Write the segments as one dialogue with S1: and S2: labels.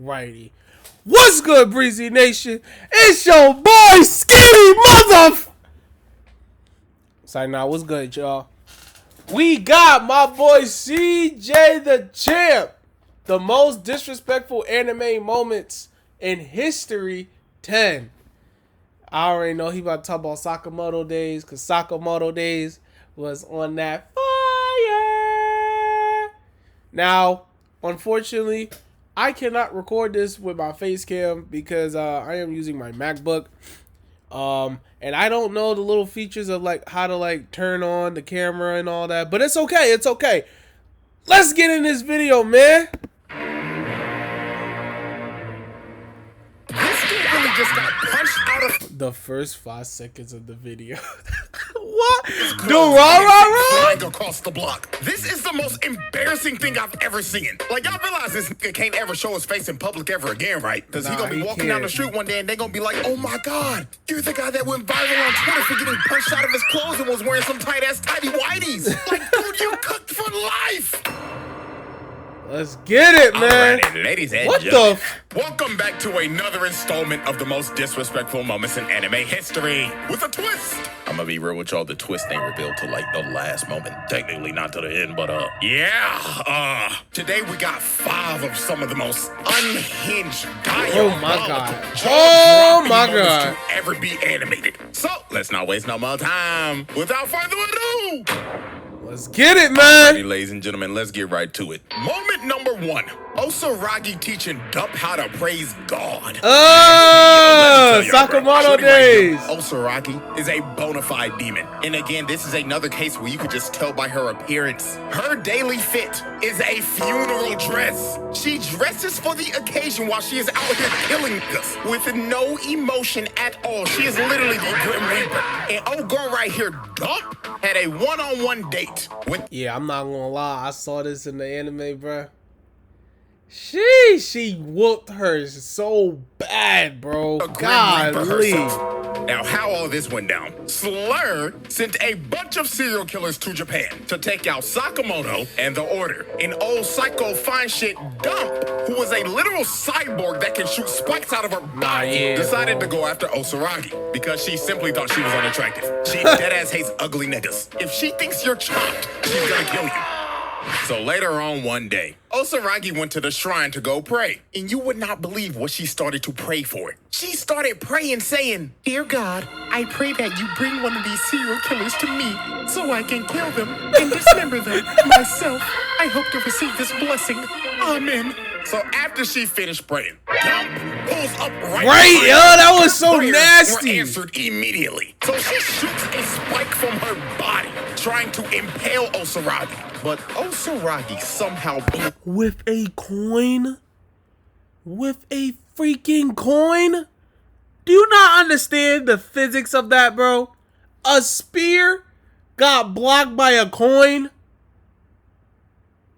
S1: Alrighty. What's good, Breezy Nation? It's your boy, Skinny Mother. Sorry, now, what's good, y'all? We got my boy CjDaChamp. The most disrespectful anime moments in history 10. I already know he about to talk about Sakamoto days, because Sakamoto days was on that fire. Now, unfortunately, I cannot record this with my face cam because I am using my MacBook. And I don't know the little features of like how to like turn on the camera and all that, but it's okay. It's okay. Let's get in this video, man.
S2: This dude really just got punched out of
S1: the first 5 seconds of the video. What? The rah
S2: across the block. This is the most embarrassing thing I've ever seen. Like, y'all realize this nigga can't ever show his face in public ever again, right? Because he gonna be walking down the street one day and they gonna be like, oh my God, you're the guy that went viral on Twitter for getting punched out of his clothes and was wearing some tight-ass tidy whities. Like, dude, you cooked for life.
S1: Let's get it, man.
S2: Alrighty, ladies and gentlemen, welcome back to another installment of the most disrespectful moments in anime history with a twist. I'm gonna be real with y'all, the twist ain't revealed till like the last moment. Technically not to the end, but today we got 5 of some of the most unhinged
S1: to
S2: ever be animated. So let's not waste no more time. Without further ado,
S1: let's get it, man.
S2: Alrighty, ladies and gentlemen, let's get right to it. Moment number 1. Osaragi teaching Dump how to praise God.
S1: Sakamoto days.
S2: Osaragi is a bona fide demon. And again, this is another case where you could just tell by her appearance. Her daily fit is a funeral dress. She dresses for the occasion while she is out here killing us with no emotion at all. She is literally the Grim Reaper. And old girl right here, Dump, had a one-on-one date with...
S1: Yeah, I'm not gonna lie. I saw this in the anime, bruh. She whooped her so bad, bro. Golly.
S2: Now, how all this went down. Slur sent a bunch of serial killers to Japan to take out Sakamoto and the Order. And old psycho fine shit Dump, who was a literal cyborg that can shoot spikes out of her body, decided to go after Osaragi because she simply thought she was unattractive. She deadass hates ugly niggas. If she thinks you're chopped, she's gonna kill you. So later on one day, Osaragi went to the shrine to go pray. And you would not believe what she started to pray for. She started praying saying, Dear God, I pray that you bring one of these serial killers to me so I can kill them and dismember them myself. I hope to receive this blessing. Amen. So after she finished praying, Dump pulls up
S1: right, that was so nasty.
S2: Answered immediately. So she shoots a spike from her body, trying to impale Osaragi. But Osaragi somehow...
S1: With a coin? With a freaking coin? Do you not understand the physics of that, bro? A spear got blocked by a coin?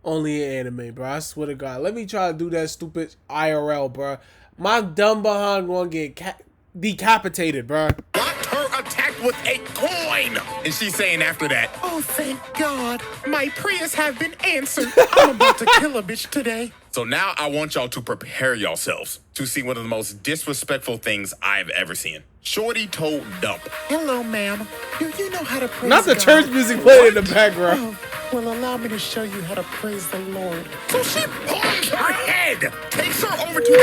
S1: Only in anime, bro. I swear to God. Let me try to do that stupid IRL, bro. My dumb behind gonna get decapitated, bro.
S2: Blocked her attack with a coin. And she's saying after that, oh, thank God. My prayers have been answered. I'm about to kill a bitch today. So now I want y'all to prepare yourselves to see one of the most disrespectful things I've ever seen. Shorty told Dump, hello, ma'am. Do you know how to praise
S1: Not the
S2: God?
S1: church music playing in the background.
S2: Oh, well, allow me to show you how to praise the Lord. So she palms her head, takes her over to the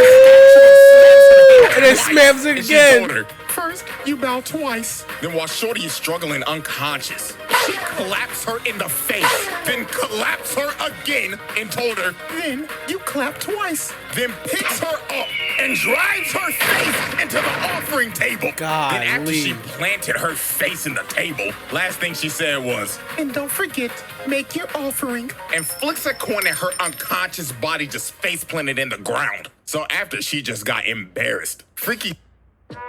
S2: statue,
S1: and then smams it again.
S2: First, you bow twice. Then while Shorty is struggling unconscious, she claps her in the face, then claps her again and told her, then you clap twice. Then picks her up and drives her face into the offering table.
S1: God,
S2: then after she planted her face in the table, last thing she said was, and don't forget, make your offering. And flicks a coin at her unconscious body just face planted in the ground. So after she just got embarrassed, freaky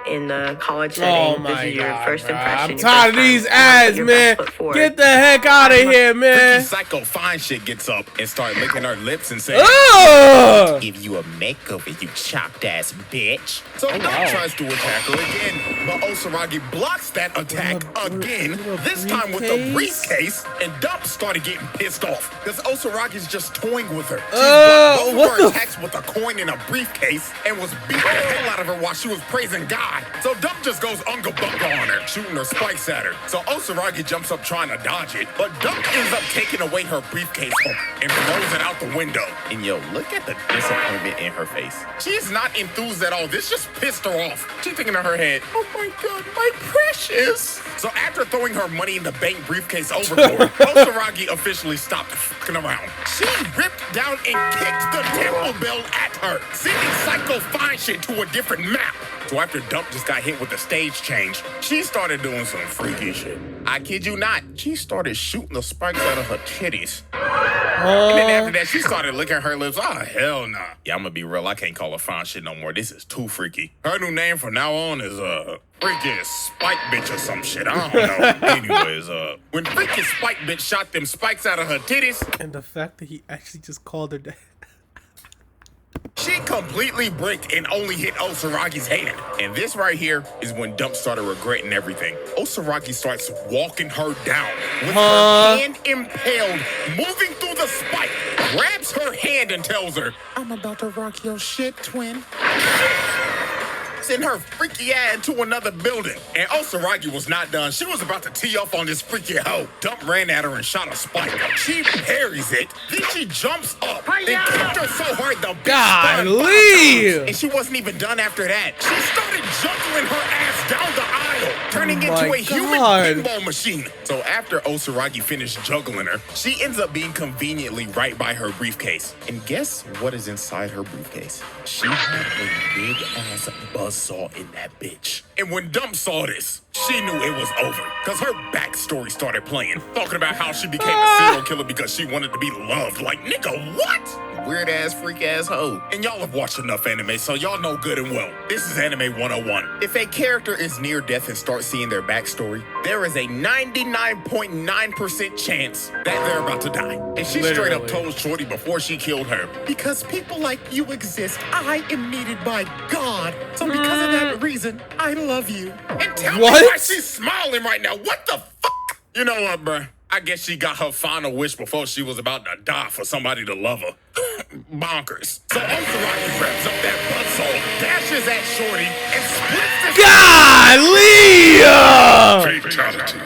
S3: in the college
S1: Oh
S3: setting.
S1: my
S3: This is your
S1: God,
S3: first
S1: bro.
S3: impression.
S1: I'm
S3: your
S1: tired of
S3: first
S1: these
S3: time.
S1: ads,
S3: Your
S1: man.
S3: best foot forward.
S1: Get the heck out of here,
S2: Freaky
S1: man.
S2: Psycho Fine Shit gets up and start licking her lips and saying,
S1: Ugh.
S2: give you a makeover, you chopped ass bitch. So Dump
S1: wow.
S2: tries to attack her again, but Osaragi blocks that attack again, this time with a briefcase, and Dump started getting pissed off because Osaragi's just toying with her. She blocked both
S1: what
S2: of her
S1: the
S2: attacks with a coin in a briefcase and was beating the hell out of her while she was praising God. So Dump just goes unga bunga on her, shooting her spikes at her. So Osaragi jumps up trying to dodge it, but Dump ends up taking away her briefcase from her and throws it out the window. And yo, look at the disappointment in her face. She's not enthused at all. This just pissed her off. She's thinking in her head, oh my God, my precious. So after throwing her money in the bank briefcase overboard, Osaragi officially stopped fucking around. She ripped down and kicked the temple bell at her, sending Psycho Fine Shit to a different map. So after Dump just got hit with the stage change, she started doing some freaky shit. I kid you not, she started shooting the spikes out of her titties. And then after that, she started licking her lips. Oh, hell nah. Yeah, I'm gonna be real. I can't call her Fine Shit no more. This is too freaky. Her new name from now on is, Freaky Spike Bitch or some shit. I don't know. Anyways, when Freaky Spike Bitch shot them spikes out of her titties,
S1: And the fact that he actually just called her that.
S2: she completely bricked and only hit Osaragi's hand. And this right here is when Dump started regretting everything. Osaragi starts walking her down with her hand impaled, moving through the spike, grabs her hand and tells her, I'm about to rock your shit, twin. Send her freaky ass into another building. And Osaragi was not done. She was about to tee off on this freaky hoe. Dump ran at her and shot a spike. She parries it. Then she jumps up. Then kicked her so hard the bitch spun 5 times. And she wasn't even done after that. She started juggling her ass down the aisle, turning into a human pinball machine. So after Osaragi finished juggling her, she ends up being conveniently right by her briefcase. And guess what is inside her briefcase? She had a big ass buzzsaw in that bitch. And when Dump saw this, she knew it was over. Because her backstory started playing. Talking about how she became a serial killer because she wanted to be loved. Like, nigga, what? Weird ass, freak ass hoe. And y'all have watched enough anime, so y'all know good and well. This is Anime 101. If a character is near death and starts seeing their backstory, there is a 99.9% chance that they're about to die. And she straight up told Shorty before she killed her, because people like you exist, I am needed by God. So because of that reason, I love you. And tell me why she's smiling right now. What the fuck? You know what, bruh? I guess she got her final wish before she was about to die for somebody to love her. Bonkers. So Osaragi grabs up that buzzsaw, dashes at Shorty, and splits the
S4: Fatality.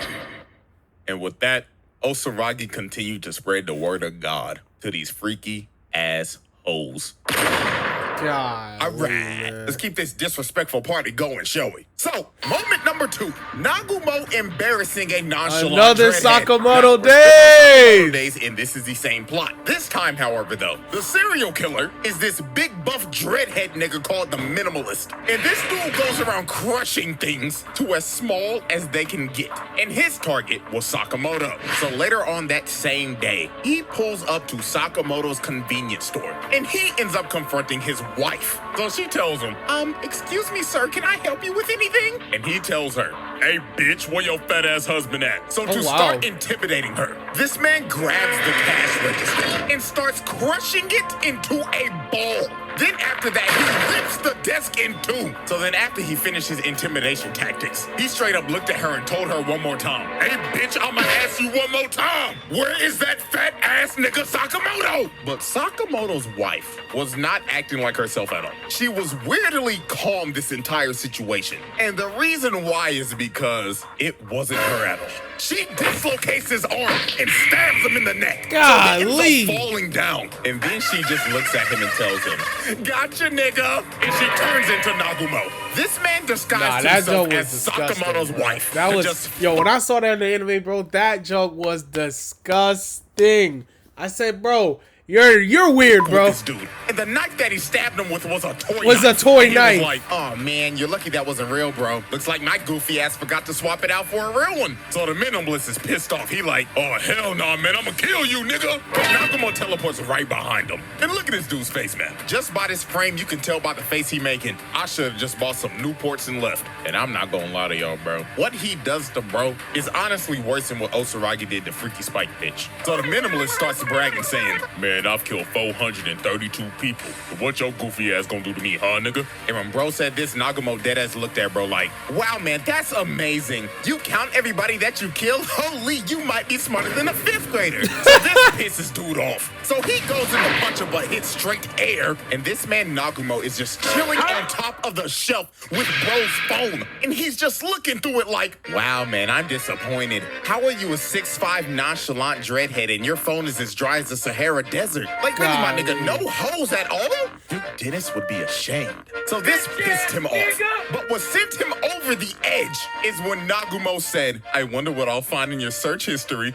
S2: And with that, Osaragi continued to spread the word of God to these freaky ass hoes.
S1: God.
S2: All right, let's keep this disrespectful party going, shall we? So, moment number 2. Nagumo embarrassing a nonchalant
S1: Another
S2: dreadhead.
S1: Sakamoto
S2: Now, Sakamoto
S1: days.
S2: And this is the same plot. This time, however, though, the serial killer is this big buff dreadhead nigga called the Minimalist. And this dude goes around crushing things to as small as they can get. And his target was Sakamoto. So later on that same day, he pulls up to Sakamoto's convenience store. And he ends up confronting his wife. So she tells him, excuse me, sir, can I help you with anything? And he tells her, hey, bitch, where your fat ass husband at? So to start intimidating her, this man grabs the cash register and starts crushing it into a ball. Then after that, he rips the desk in two. So then after he finished his intimidation tactics, he straight up looked at her and told her one more time, hey, bitch, I'ma ask you one more time. Where is that fat ass nigga Sakamoto? But Sakamoto's wife was not acting like herself at all. She was weirdly calm this entire situation. And the reason why is because it wasn't her at all. She dislocates his arm and stabs him in the neck.
S1: Golly.
S2: So he ends up falling down. And then she just looks at him and tells him, gotcha, nigga. And she turns into Nagumo. This man disguised himself as Sakamoto's wife.
S1: That was, yo, when I saw that in the anime, bro, that joke was disgusting. I said, bro, You're weird, bro.
S2: This dude. And the knife that he stabbed him with was a toy knife.
S1: Was a toy knife.
S2: He was like, oh man, you're lucky that wasn't real, bro. Looks like my goofy ass forgot to swap it out for a real one. So the minimalist is pissed off. He like, oh hell nah, man, I'ma kill you, nigga. But Nagumo teleports right behind him. And look at this dude's face, man. Just by this frame, you can tell by the face he making. I should have just bought some Newports and left. And I'm not gonna lie to y'all, bro. What he does to bro is honestly worse than what Osaragi did to Freaky Spike bitch. So the minimalist starts bragging, saying, man, I've killed 432 people. But what your goofy ass gonna do to me, huh, nigga? And when bro said this, Nagumo deadass looked at bro like, wow, man, that's amazing. You count everybody that you killed? Holy, you might be smarter than a 5th grader. So this pisses dude off. So he goes in the puncher but hits straight air. And this man Nagumo is just chilling on top of the shelf with bro's phone. And he's just looking through it like, wow, man, I'm disappointed. How are you a 6'5" nonchalant dreadhead and your phone is as dry as the Sahara Desert? Like, really, my nigga, no holes at all? Dude, Dennis would be ashamed. So this pissed him off. But what sent him over the edge is when Nagumo said, I wonder what I'll find in your search history.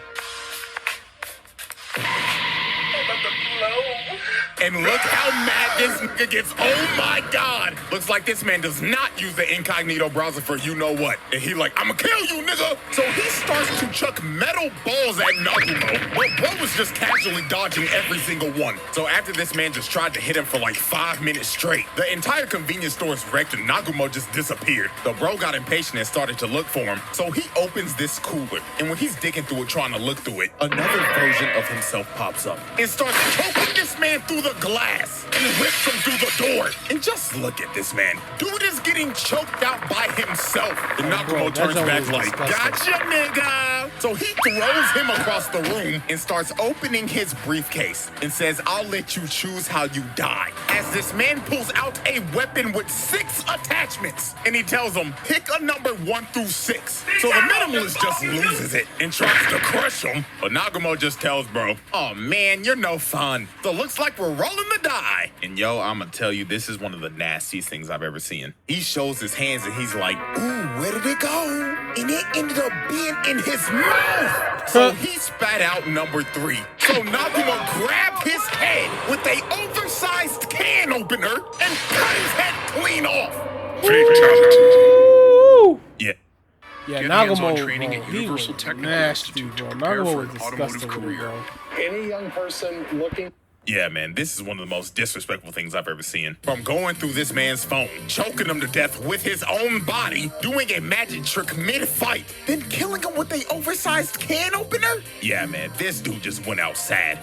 S2: And look how mad this nigga gets. Oh my God. Looks like this man does not use the incognito browser for you know what. And he like, I'ma kill you, nigga. So he starts to chuck metal balls at Nagumo. But bro was just casually dodging every single one. So after this man just tried to hit him for like 5 minutes straight, the entire convenience store is wrecked and Nagumo just disappeared. The bro got impatient and started to look for him. So he opens this cooler. And when he's digging through it, trying to look through it, another version of himself pops up and starts choking this man through the glass and rips him through the door. And just look at this man. Dude is getting choked out by himself. And Nagumo turns back like, gotcha, nigga. So he throws him across the room and starts opening his briefcase and says, I'll let you choose how you die. As this man pulls out a weapon with 6 attachments. And he tells him, pick a number 1 through 6. So the minimalist just loses it and tries to crush him. But Nagumo just tells bro, oh man, you're no fun. So looks like we're rolling the die. And yo, I'ma tell you, this is one of the nastiest things I've ever seen. He shows his hands and he's like, ooh, where did it go? And it ended up being in his mouth. So he spat out number 3. So Nagumo grabbed his head with a oversized can opener and cut his head clean off.
S1: Ooh.
S2: Yeah.
S1: Yeah,
S3: Get
S1: Nagumo,
S3: hands-on training
S1: bro,
S3: at
S1: he
S3: Universal
S1: was
S3: Technical
S1: nasty,
S3: Institute
S1: bro.
S3: to prepare
S1: Nagumo
S3: for
S1: was
S3: an automotive
S1: disgusting,
S3: career.
S1: bro.
S4: Any young person looking.
S2: Yeah, man, this is one of the most disrespectful things I've ever seen. From going through this man's phone, choking him to death with his own body, doing a magic trick mid-fight, then killing him with a oversized can opener? Yeah, man, this dude just went out sad.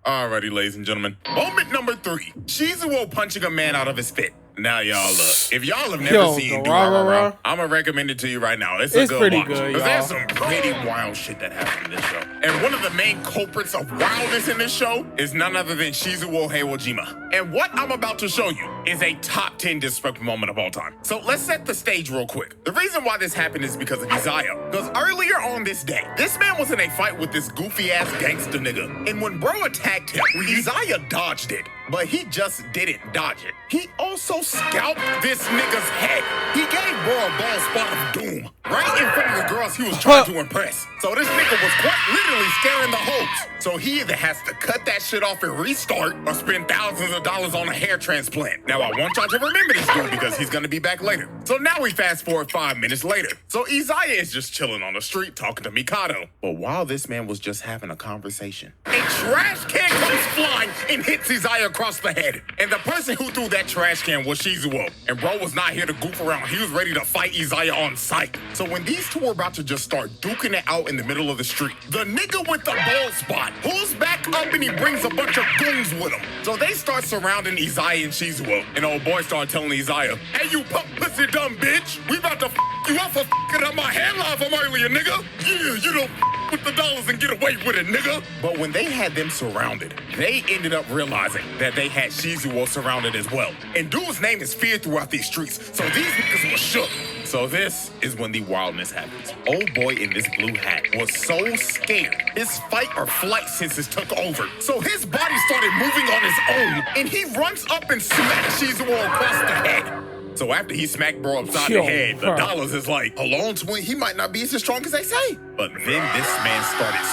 S2: Alrighty, ladies and gentlemen. Moment number 3. Shizuo punching a man out of his fit. Now, y'all, look. If y'all have never seen Do-Ra-Ra-Ra, I'm going to recommend it to you right now. It's a good
S1: pretty
S2: watch.
S1: good,
S2: Because there's
S1: y'all.
S2: some pretty wild shit that happened in this show. And one of the main culprits of wildness in this show is none other than Shizuo Heiwajima. And what I'm about to show you is a top 10 disrespectful moment of all time. So let's set the stage real quick. The reason why this happened is because of Isaiah. Because earlier on this day, this man was in a fight with this goofy-ass gangster nigga. And when bro attacked him, Isaiah dodged it. But he just didn't dodge it. He also scalped this nigga's head. He gave bro a ball spot of doom right in front of the girls he was trying to impress. So this nigga was quite literally scaring the hopes. So he either has to cut that shit off and restart or spend thousands of dollars on a hair transplant. Now I want y'all to remember this dude because he's gonna be back later. So now we fast forward 5 minutes later. So Isaiah is just chilling on the street talking to Mikado. But while this man was just having a conversation, a trash can comes flying and hits Isaiah across the head. And the person who threw that trash can was Shizuo. And bro was not here to goof around. He was ready to fight Isaiah on sight. So when these two were about to just start duking it out in the middle of the street, the nigga with the ball spot pulls back up and he brings a bunch of goons with him. So they start surrounding Isaiah and Shizuo. And old boy started telling Isaiah, hey, you pump pussy dumb bitch. We about to you up for f***ing up my headline from earlier, nigga. Yeah, you don't with the dollars and get away with it, nigga. But when they had them surrounded, they ended up realizing that they had Shizuo surrounded as well. And dude's name is feared throughout these streets, so these niggas were shook. So this is when the wildness happens. Old boy in this blue hat was so scared, his fight or flight senses took over. So his body started moving on his own, and he runs up and smacks Shizuo across the head. So after he smacked bro upside
S1: Yo,
S2: the head, the
S1: bro.
S2: dollars is like, hold on, twin, he might not be as strong as they say. But then this man started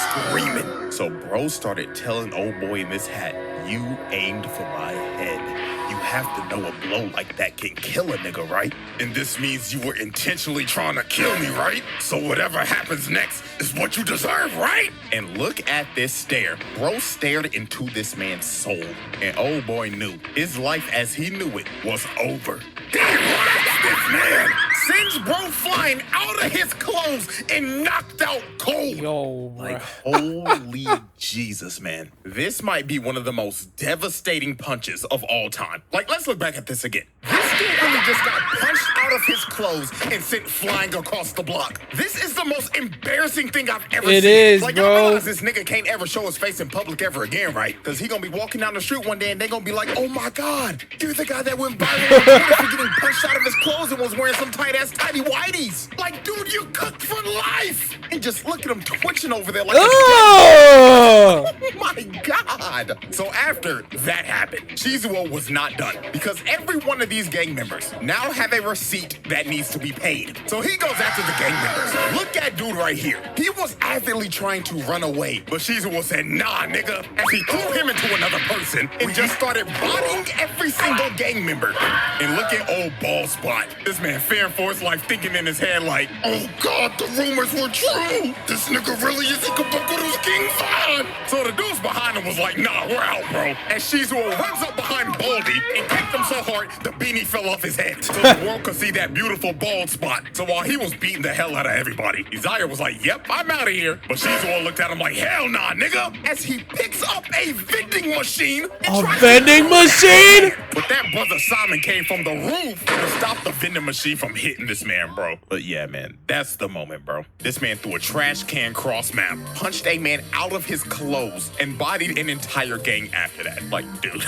S2: screaming. So bro started telling old boy in this hat, you aimed for my head. You have to know a blow like that can kill a nigga, right? And this means you were intentionally trying to kill me, right? So whatever happens next is what you deserve, right? And look at this stare. Bro stared into this man's soul. And old boy knew his life as he knew it was over. He likes this man. Sends bro flying out of his clothes and knocked out cold.
S1: Yo, bro.
S2: Like, holy Jesus, man. This might be one of the most devastating punches of all time. Like, let's look back at this again. This dude really just got punched out of his clothes and sent flying across the block. This is the most embarrassing thing I've ever seen.
S1: It is,
S2: like,
S1: bro.
S2: I realize this nigga can't ever show his face in public ever again, right? Because he gonna be walking down the street one day and they gonna be like, oh my God, you're the guy that went viral on Twitter for getting punched out of his clothes and was wearing some tight-ass tidy whities. Like, dude, you cooked for life. And just look at him twitching over there like a
S1: Oh!
S2: oh my God. So after that happened, Shizuo was not done because every one of these gang members now have a receipt that needs to be paid. So he goes after the gang members. Look at dude right here. He was avidly trying to run away, but Shizuo said, nah, nigga, as he threw him into another person and just started bodying every single gang member. And look at old Bald Spot. This man fearing for his life, thinking in his head like, oh God, the rumors were true. This nigga really is Ikabukuru's King Von. So the dudes behind him was like, nah, we're out, bro. And Shizuo runs up behind Baldy and kicked him so hard, the beanie fell off his head. So the world could see that beautiful bald spot. So while he was beating the hell out of everybody, Izaya was like, yep, I'm out of here. But Shizuo looked at him like, hell nah, nigga. As he picks up a vending machine.
S1: A vending machine?
S2: But that brother Simon came from the roof to stop the vending machine from hitting this man, bro. But yeah, man, that's the moment, bro. This man threw a trash can cross map, punched a man out of his clothes, and bodied an entire gang after that. Like, dude,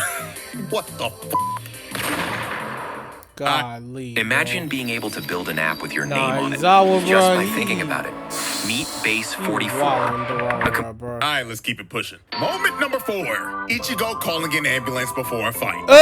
S2: what the f?
S1: Golly.
S3: Imagine being able to build an app with your name
S1: Nah,
S3: on it
S1: Izawa,
S3: just
S1: bro,
S3: by
S1: he-
S3: thinking about it. Meet Base 44.
S1: Wow, bro.
S2: All right, let's keep it pushing. Moment number 4. Ichigo calling an ambulance before a fight. This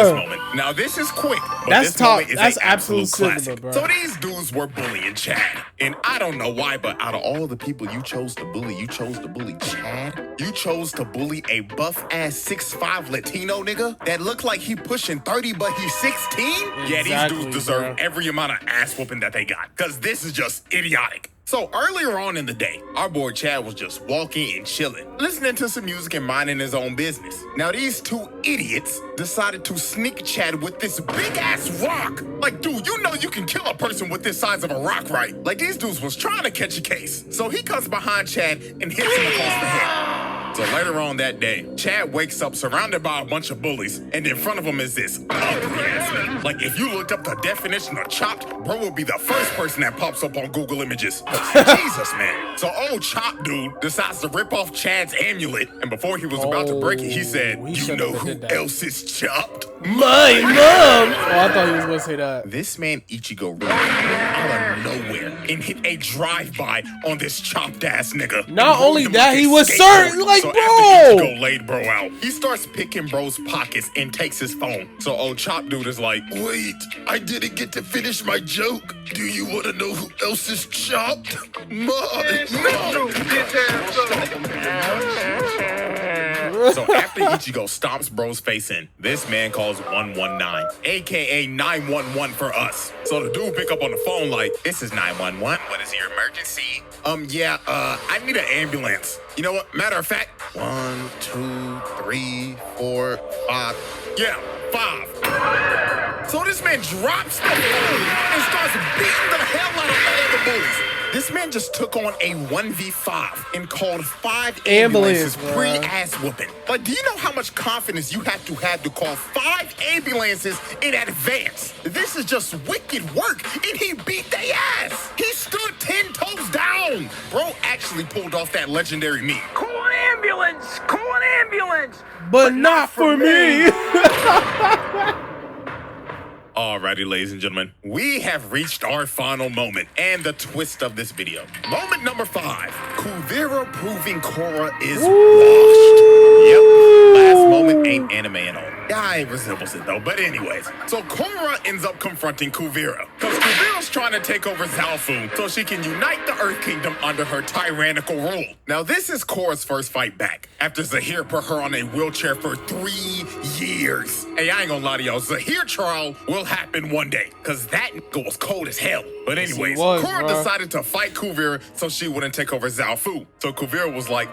S1: Oh!
S2: moment. Now this is quick, but
S1: That's
S2: this
S1: top.
S2: moment is
S1: That's
S2: an
S1: absolute
S2: absolute
S1: cinema,
S2: classic.
S1: bro.
S2: So these dudes were bullying Chad, and I don't know why, but out of all the people you chose to bully Chad. You chose to bully a buff ass 6'5" Latino nigga that looked like he pushing 30, but he's 16. Yeah, these
S1: Exactly,
S2: dudes deserve
S1: bro.
S2: every amount of ass whooping that they got, cause this is just idiotic. So earlier on in the day, our boy Chad was just walking and chilling, listening to some music and minding his own business. Now these two idiots decided to sneak Chad with this big ass rock. Like, dude, you know you can kill a person with this size of a rock, right? Like, these dudes was trying to catch a case. So he comes behind Chad and hits him across the head. So later on that day, Chad wakes up surrounded by a bunch of bullies, and in front of him is this ugly ass nigga. Like, if you looked up the definition of chopped, bro would be the first person that pops up on Google Images. Jesus, man. So old Chop dude decides to rip off Chad's amulet, and before he was about to break it, he said,
S1: he
S2: you
S1: shouldn't
S2: know
S1: have
S2: who
S1: did that.
S2: else is chopped?
S1: My mom! Oh, I thought he was gonna say that.
S2: This man Ichigo really out of nowhere and hit a drive-by on this chopped ass nigga.
S1: Not
S2: And rode
S1: only
S2: him
S1: that,
S2: like
S1: he
S2: a
S1: was
S2: skateboard.
S1: certain, like,
S2: so
S1: bro.
S2: After Ichigo laid bro out, he starts picking bro's pockets and takes his phone. So old chop dude is like, wait, I didn't get to finish my joke. Do you want to know who else is chopped? So after Ichigo stomps bro's face in, this man calls 119, aka 911 for us. So the dude pick up on the phone like, this is 911. What is your emergency? I need an ambulance. You know what? Matter of fact, 1, 2, 3, 4, 5. Yeah, 5. So this man drops the phone and starts beating the hell out of all the bullies. This man just took on a 1v5 and called 5 ambulances
S1: Ambulance,
S2: pre-ass whooping. Like, do you know how much confidence you have to call 5 ambulances in advance? This is just wicked work, and he beat their ass. He stood 10 toes down. Bro actually pulled off that legendary meme.
S5: Call an ambulance! Call an ambulance!
S1: But not for me.
S2: Alrighty, ladies and gentlemen, we have reached our final moment and the twist of this video. Moment number 5. Kuvira proving Korra is washed. Last moment ain't anime at all. Yeah, it resembles it though. But anyways, so Korra ends up confronting Kuvira. Because Kuvira's trying to take over Zaofu so she can unite the Earth Kingdom under her tyrannical rule. Now this is Korra's first fight back, after Zahir put her on a wheelchair for 3 years. Hey, I ain't gonna lie to y'all, Zahir trial will happen one day, because that nigga was cold as hell. But anyways, Korra decided to fight Kuvira so she wouldn't take over Zaofu. So Kuvira was like,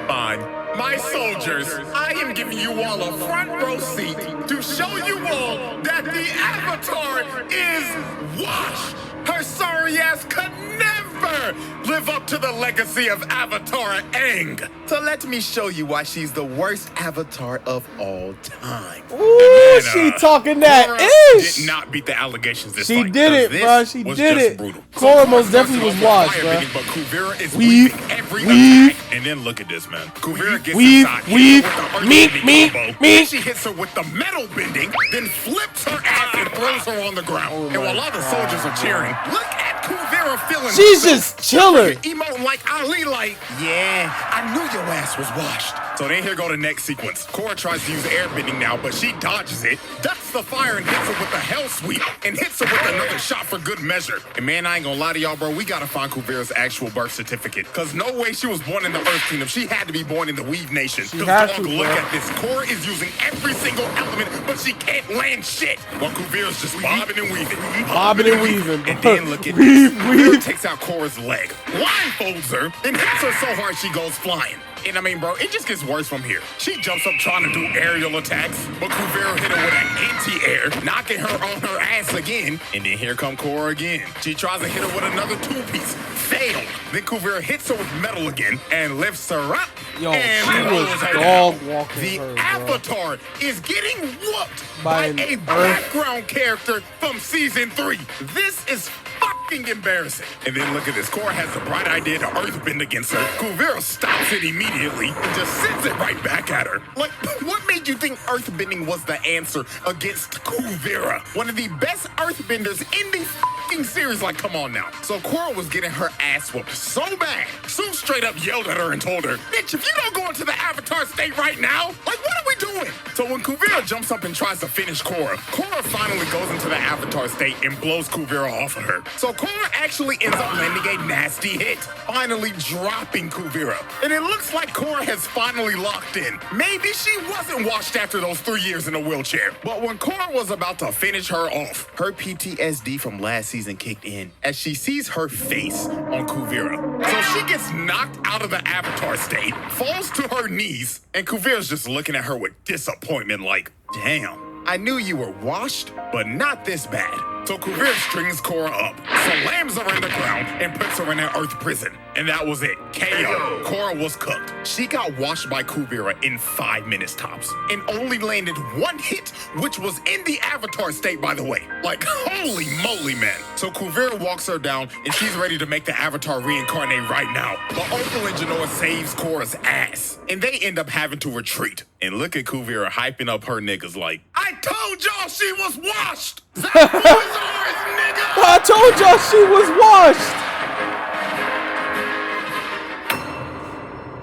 S2: fine. My soldiers, I am giving you all a front row seat to show you all that the Avatar is washed. Her sorry ass could never live up to the legacy of Avatar Aang. So let me show you why she's the worst Avatar of all time.
S1: Ooh, she talking that ish.
S2: Did not beat the allegations this
S1: She
S2: fight.
S1: did it, bro. She did it. Korra most definitely was washed, bro.
S2: But Kuvira is weaving every attack. And then look at this, man. Kuvira gets inside, hits her with the earth bending combo. Then she hits her with the metal bending, then flips her ass and throws her on the ground. And while all the soldiers are cheering, look at Kuvira feeling.
S1: She's just chilling.
S2: Emoting like Ali, like, yeah, I knew your ass was washed. So then here go the next sequence. Korra tries to use airbending now, but she dodges it, ducks the fire and hits her with the hell sweep, and hits her with another shot for good measure. And man, I ain't gonna lie to y'all, bro, we gotta find Kuvira's actual birth certificate. Cause no way she was born in the Earth Kingdom. She had to be born in the Weave Nation. Cause dog, look at this. Korra is using every single element, but she can't land shit. While Kuvira's just bobbing and weaving.
S1: Bobbing and weaving.
S2: And then look at this. Kuvira takes out Korra's leg, blindfolds her, and hits her so hard she goes flying. And I mean, bro, it just gets worse from here. She jumps up trying to do aerial attacks, but Kuvira hit her with an anti-air, knocking her on her ass again. And then here come Korra again. She tries to hit her with another two-piece. Failed. Then Kuvira hits her with metal again and lifts her up.
S1: Yo,
S2: and
S1: she was
S2: her
S1: dog
S2: down.
S1: walking
S2: The
S1: her,
S2: Avatar is getting whooped
S1: by
S2: a background character from season 3. This is fucking embarrassing. And then look at this. Korra has the bright idea to earthbend against her. Kuvira stops it immediately and just sends it right back at her. Like, what made you think earthbending was the answer against Kuvira? One of the best earthbenders in the fucking series. Like, come on now. So Korra was getting her ass whooped so bad. Sue straight up yelled at her and told her, bitch, if you don't go into the Avatar state right now, like, what are we doing? So when Kuvira jumps up and tries to finish Korra, Korra finally goes into the Avatar state and blows Kuvira off of her. So Korra actually ends up landing a nasty hit, finally dropping Kuvira. And it looks like Korra has finally locked in. Maybe she wasn't washed after those 3 years in a wheelchair. But when Korra was about to finish her off, her PTSD from last season kicked in as she sees her face on Kuvira. So she gets knocked out of the Avatar state, falls to her knees, and Kuvira's just looking at her with disappointment like, damn, I knew you were washed, but not this bad. So Kuvira strings Korra up, slams her in the ground, and puts her in an earth prison. And that was it. KO. Korra was cooked. She got washed by Kuvira in 5 minutes tops, and only landed 1 hit, which was in the Avatar state, by the way. Like, holy moly, man. So Kuvira walks her down, and she's ready to make the Avatar reincarnate right now. But Opal and Genoa saves Korra's ass, and they end up having to retreat. And look at Kuvira hyping up her niggas like, I told y'all she was washed! That was ours, nigga!
S1: I told y'all she was washed!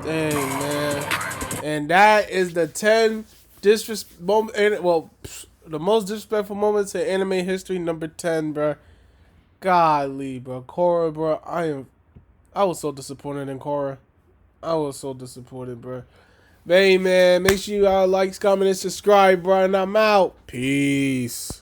S1: Dang, man. And that is the 10 the most disrespectful moments in anime history, number 10, bro. Golly, bro. Korra, bro. I was so disappointed in Korra. I was so disappointed, bro. Hey, man, make sure you like, comment, and subscribe, bro, and I'm out. Peace.